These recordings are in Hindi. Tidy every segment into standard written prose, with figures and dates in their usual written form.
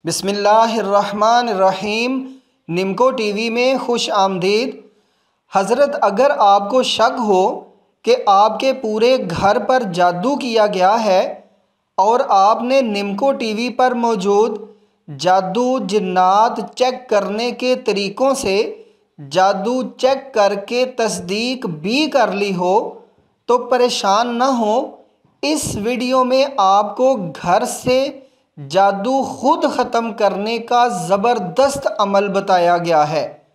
बिस्मिल्लाहिर्रहमानिर्रहीम। निमको टीवी में खुश आमदीद। हज़रत, अगर आपको शक हो कि आपके पूरे घर पर जादू किया गया है और आपने निमको टीवी पर मौजूद जादू जिन्नात चेक करने के तरीक़ों से जादू चेक करके तस्दीक भी कर ली हो, तो परेशान न हो। इस वीडियो में आपको घर से जादू खुद ख़त्म करने का ज़बरदस्त अमल बताया गया है।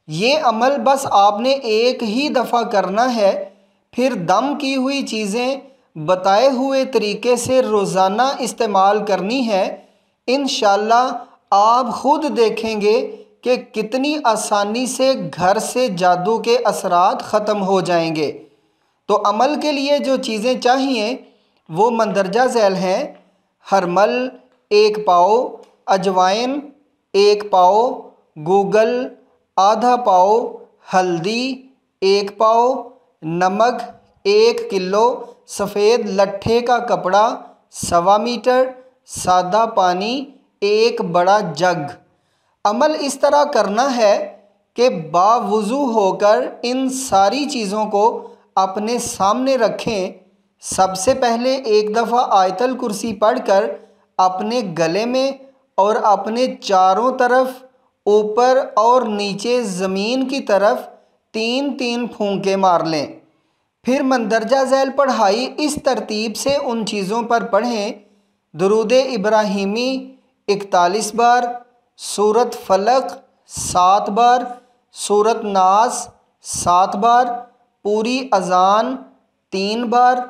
ये अमल बस आपने एक ही दफ़ा करना है, फिर दम की हुई चीज़ें बताए हुए तरीके से रोज़ाना इस्तेमाल करनी है। इंशाअल्लाह आप ख़ुद देखेंगे कि कितनी आसानी से घर से जादू के असरात ख़त्म हो जाएंगे। तो अमल के लिए जो चीज़ें चाहिए वो मंदरजा झैल हैं। हरमल 1 पाव, अजवाइन 1 पाव, गूगल आधा पाव, हल्दी 1 पाव, नमक 1 किलो, सफ़ेद लट्ठे का कपड़ा 1.25 मीटर, सादा पानी 1 बड़ा जग। अमल इस तरह करना है कि बावुज़ू होकर इन सारी चीज़ों को अपने सामने रखें। सबसे पहले एक दफ़ा आयतल कुर्सी पढ़कर अपने गले में और अपने चारों तरफ, ऊपर और नीचे ज़मीन की तरफ 3-3 फूंके मार लें। फिर मंदरजा झैल पढ़ाई इस तरतीब से उन चीज़ों पर पढ़ें: दुरूद इब्राहिमी 41 बार, सूरत फलक 7 बार, सूरत नास 7 बार, पूरी अज़ान 3 बार,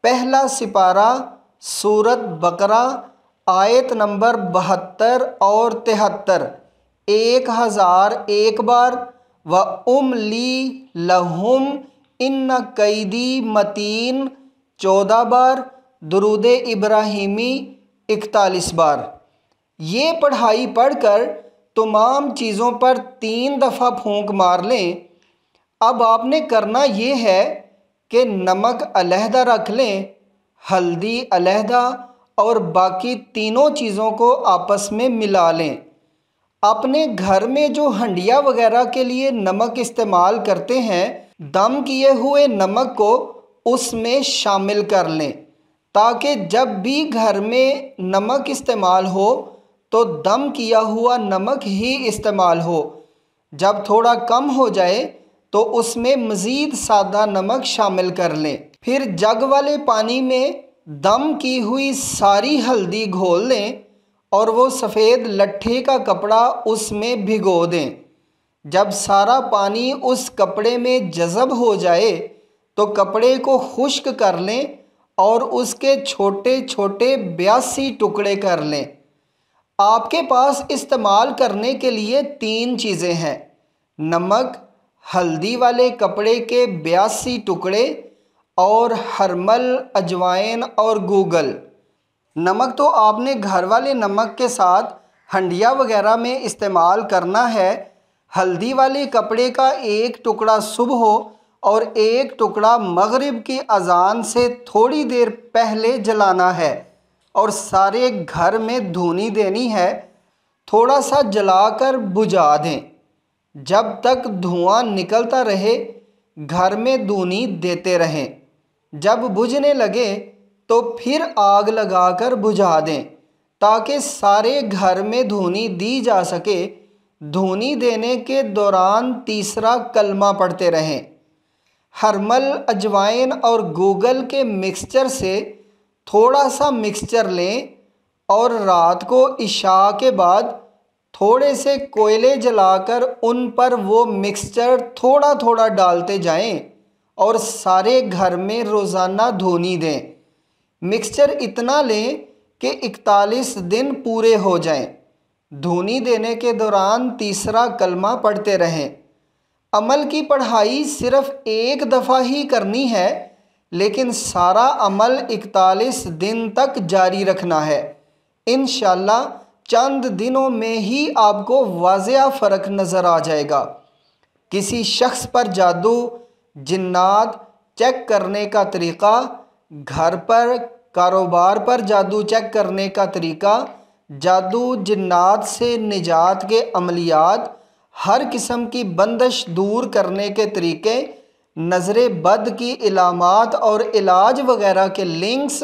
पहला सिपारा सूरत बकरा आयत नंबर 72 और 73 1001 बार, व उमली लहुम इन्ना कैदी मतीन 14 बार, दुरूद इब्राहिमी 41 बार। ये पढ़ाई पढ़कर तमाम चीज़ों पर 3 दफ़ा फूंक मार लें। अब आपने करना ये है कि नमक अलहदा रख लें, हल्दी अलहदा, और बाकी तीनों चीज़ों को आपस में मिला लें। अपने घर में जो हंडिया वगैरह के लिए नमक इस्तेमाल करते हैं, दम किए हुए नमक को उसमें शामिल कर लें, ताकि जब भी घर में नमक इस्तेमाल हो तो दम किया हुआ नमक ही इस्तेमाल हो। जब थोड़ा कम हो जाए तो उसमें मज़ीद सादा नमक शामिल कर लें। फिर जग वाले पानी में दम की हुई सारी हल्दी घोल लें और वो सफ़ेद लट्ठे का कपड़ा उसमें भिगो दें। जब सारा पानी उस कपड़े में जज़ब हो जाए तो कपड़े को खुश्क कर लें और उसके छोटे छोटे 82 टुकड़े कर लें। आपके पास इस्तेमाल करने के लिए 3 चीज़ें हैं: नमक, हल्दी वाले कपड़े के 82 टुकड़े और हरमल, अजवाइन और गूगल। नमक तो आपने घर वाले नमक के साथ हंडिया वगैरह में इस्तेमाल करना है। हल्दी वाले कपड़े का 1 टुकड़ा सुबह और 1 टुकड़ा मगरिब की अज़ान से थोड़ी देर पहले जलाना है और सारे घर में धूनी देनी है। थोड़ा सा जलाकर बुझा दें। जब तक धुआं निकलता रहे घर में धूनी देते रहें। जब बुझने लगे तो फिर आग लगाकर बुझा दें, ताकि सारे घर में धूनी दी जा सके। धूनी देने के दौरान तीसरा कलमा पढ़ते रहें। हरमल, अजवाइन और गूगल के मिक्सचर से थोड़ा सा मिक्सचर लें और रात को इशा के बाद थोड़े से कोयले जलाकर उन पर वो मिक्सचर थोड़ा थोड़ा डालते जाएं और सारे घर में रोज़ाना धूनी दें। मिक्सचर इतना लें कि 41 दिन पूरे हो जाएं। धूनी देने के दौरान तीसरा कलमा पढ़ते रहें। अमल की पढ़ाई सिर्फ़ एक दफ़ा ही करनी है, लेकिन सारा अमल 41 दिन तक जारी रखना है। इंशाअल्लाह चंद दिनों में ही आपको वाज़ेह फ़र्क नज़र आ जाएगा। किसी शख्स पर जादू जिन्नात चेक करने का तरीक़ा, घर पर कारोबार पर जादू चेक करने का तरीक़ा, जादू जिन्नात से निजात के अमलियात, हर किस्म की बंदिश दूर करने के तरीके, नज़र बद की इलामात और इलाज वगैरह के लिंक्स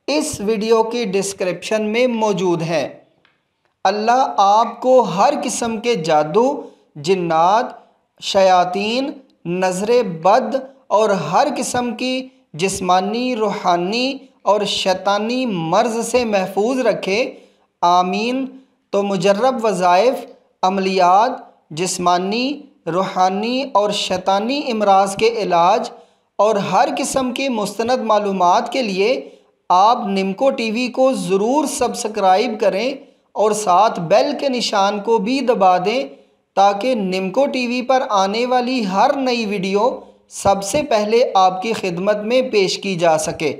इस वीडियो की डिस्क्रिप्शन में मौजूद हैं। अल्लाह आपको हर किस्म के जादू, जिन्नात, शयातीन, नज़र बद और हर किस्म की जिस्मानी, रूहानी और शैतानी मर्ज़ से महफूज रखे। आमीन। तो मुजर्रब वज़ाइफ, अमलियात, जिस्मानी, रूहानी और शैतानी इमराज के इलाज और हर किस्म की मुस्तनद मालूमात के लिए आप निमको टीवी को ज़रूर सब्सक्राइब करें और साथ बेल के निशान को भी दबा दें ताकि निमको टीवी पर आने वाली हर नई वीडियो सबसे पहले आपकी खिदमत में पेश की जा सके।